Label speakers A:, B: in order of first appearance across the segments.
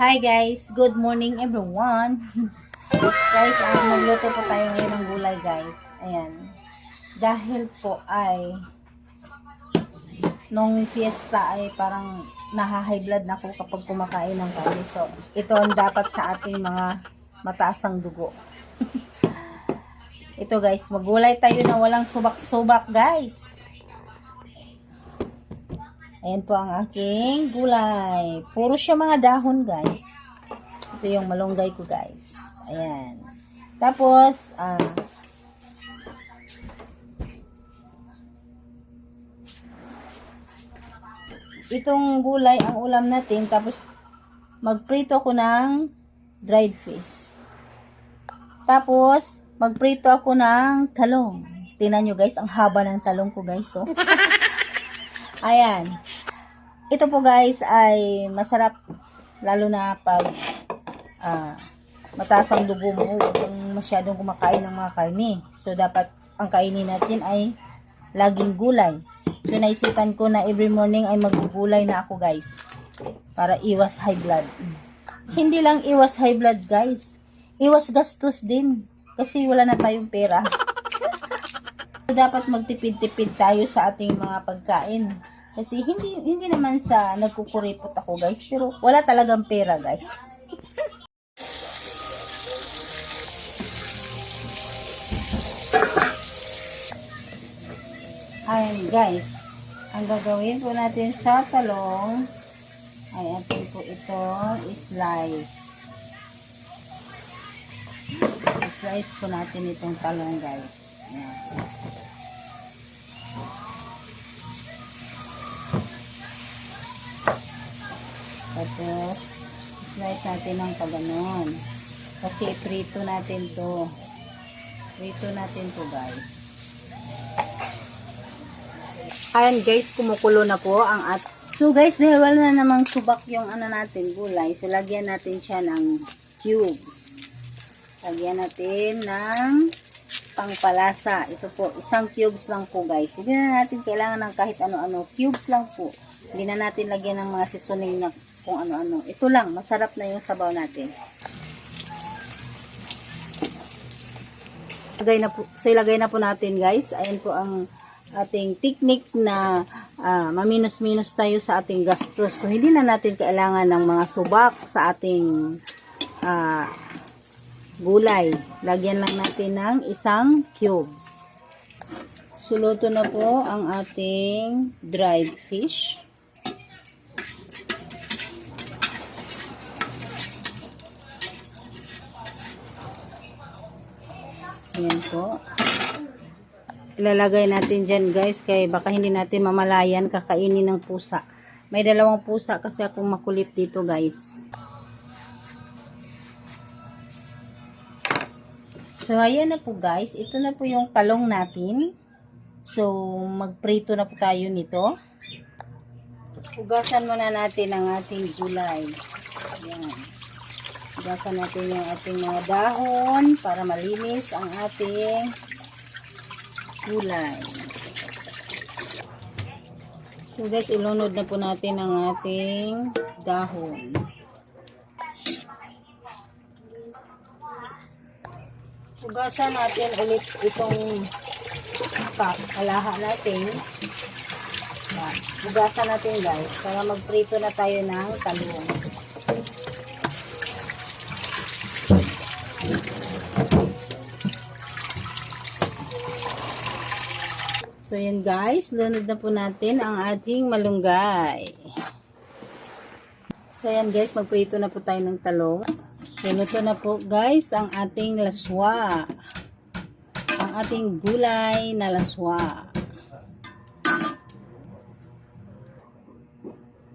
A: Hi guys, good morning everyone. Guys, magluto po tayo ngayon ng gulay guys. Ayan. Dahil po ay nung fiesta ay parang naha-high blood na ako kapag kumakain ng karne. So, ito ang dapat sa ating mga mataas ang dugo. Ito guys, maggulay tayo na walang subak-subak guys. Ayan po ang aking gulay. Puro siya mga dahon, guys. Ito yung malunggay ko, guys. Ayan. Tapos, itong gulay ang ulam natin. Tapos, magprito ako ng dried fish. Tapos, magprito ako ng talong. Tingnan nyo, guys. Ang haba ng talong ko, guys. So. Ayan. Ito po guys ay masarap lalo na pag mataas ang dugo mo, huwag kang masyadong kumakain ng mga karne. So dapat ang kainin natin ay laging gulay. So naisipan ko na every morning ay magugulay na ako guys para iwas high blood. Hindi lang iwas high blood guys, iwas gastos din kasi wala na tayong pera. Dapat magtipid-tipid tayo sa ating mga pagkain. Kasi hindi naman sa nagkukuripot ako guys, pero wala talagang pera guys. Ayan guys, ang gagawin po natin sa talong ay atin po ito slice. Slice po natin itong talong guys. Ayan. Tapos, slice natin ng paganon. Kasi prito natin to. Prito natin to guys. Ayan guys, kumukulo na po ang at. So guys, dahil wala na namang subak yung natin, gulay. So lagyan natin siya ng cubes. Lagyan natin ng pangpalasa. Ito po, isang cubes lang po guys. Hindi na natin kailangan ng kahit ano-ano. Cubes lang po. Hindi na natin lagyan ng mga seasoning na kung ano-ano. Ito lang, masarap na yung sabaw natin. Ilagay na po natin guys. Ayan po ang ating technique na maminus-minus tayo sa ating gastos. So, hindi na natin kailangan ng mga subak sa ating gulay. Lagyan lang natin ng isang cubes. Suluto na po ang ating dried fish. Ayan po. Ilalagay natin dyan guys, kaya baka hindi natin mamalayan kakainin ng pusa. May dalawang pusa kasi akong makulit dito guys. So ayan na po guys, ito na po yung talong natin. So magprito na po tayo nito. Hugasan muna natin ang ating gulay. Ayan. Hugasan natin yung ating mga dahon para malinis ang ating gulay. So guys, ilunod na po natin ang ating dahon. Hugasan natin ulit itong alaha natin. Hugasan natin guys para magprito na tayo ng talong. So yan guys, lunod na po natin ang ating malunggay. So yan guys, magprito na po tayo ng talong. So luto na po guys ang ating laswa. Ang ating gulay na laswa.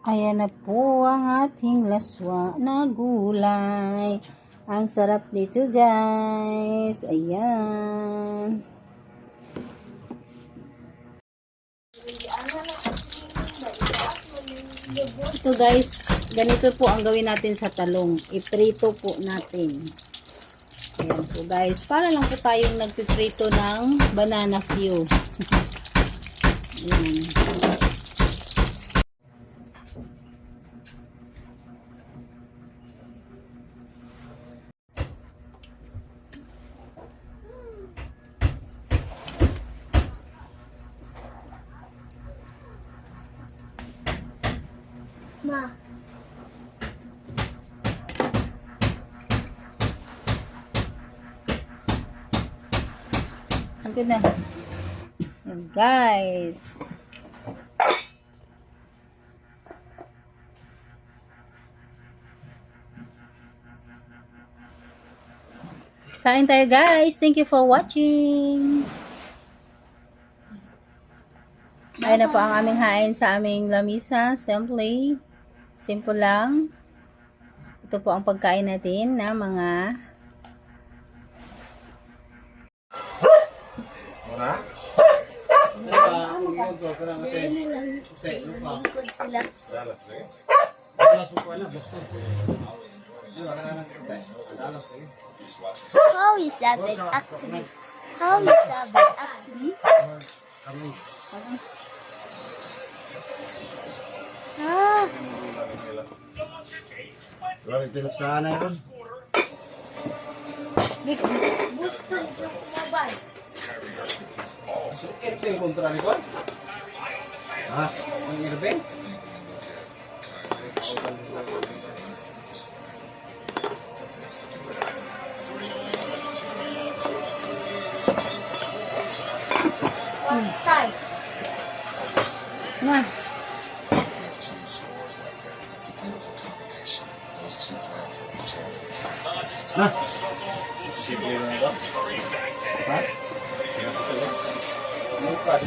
A: Ayan na po ang ating laswa na gulay. Ang sarap nito guys. Ayan. Ito guys, ganito po ang gawin natin sa talong. Iprito po natin. Ayan po guys. Para lang po tayong nagpiprito ng banana Q. Ayan.
B: Ma.
A: Ito na. Yan, guys. Kain tayo, guys. Thank you for watching. Ayun na po ang aming hain sa aming lamisa. Simple lang. Ito po ang pagkain natin na mga
B: Lingkod sila. How is Sabbath actually? How is Sabbath actually? Ah,
C: Lari tinusaan na yun.
B: gusto yung mobile.
D: Sakit sa yung kontra ni Juan?
C: Ha?
D: Ang Irving?
B: Tay.
A: na.
C: Ha? Ha?
D: Ano pa?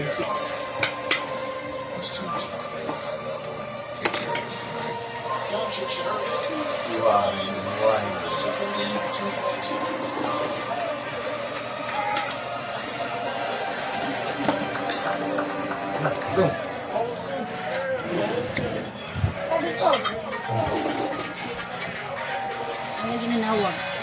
B: Sabi ko.
A: Ang ginanawa.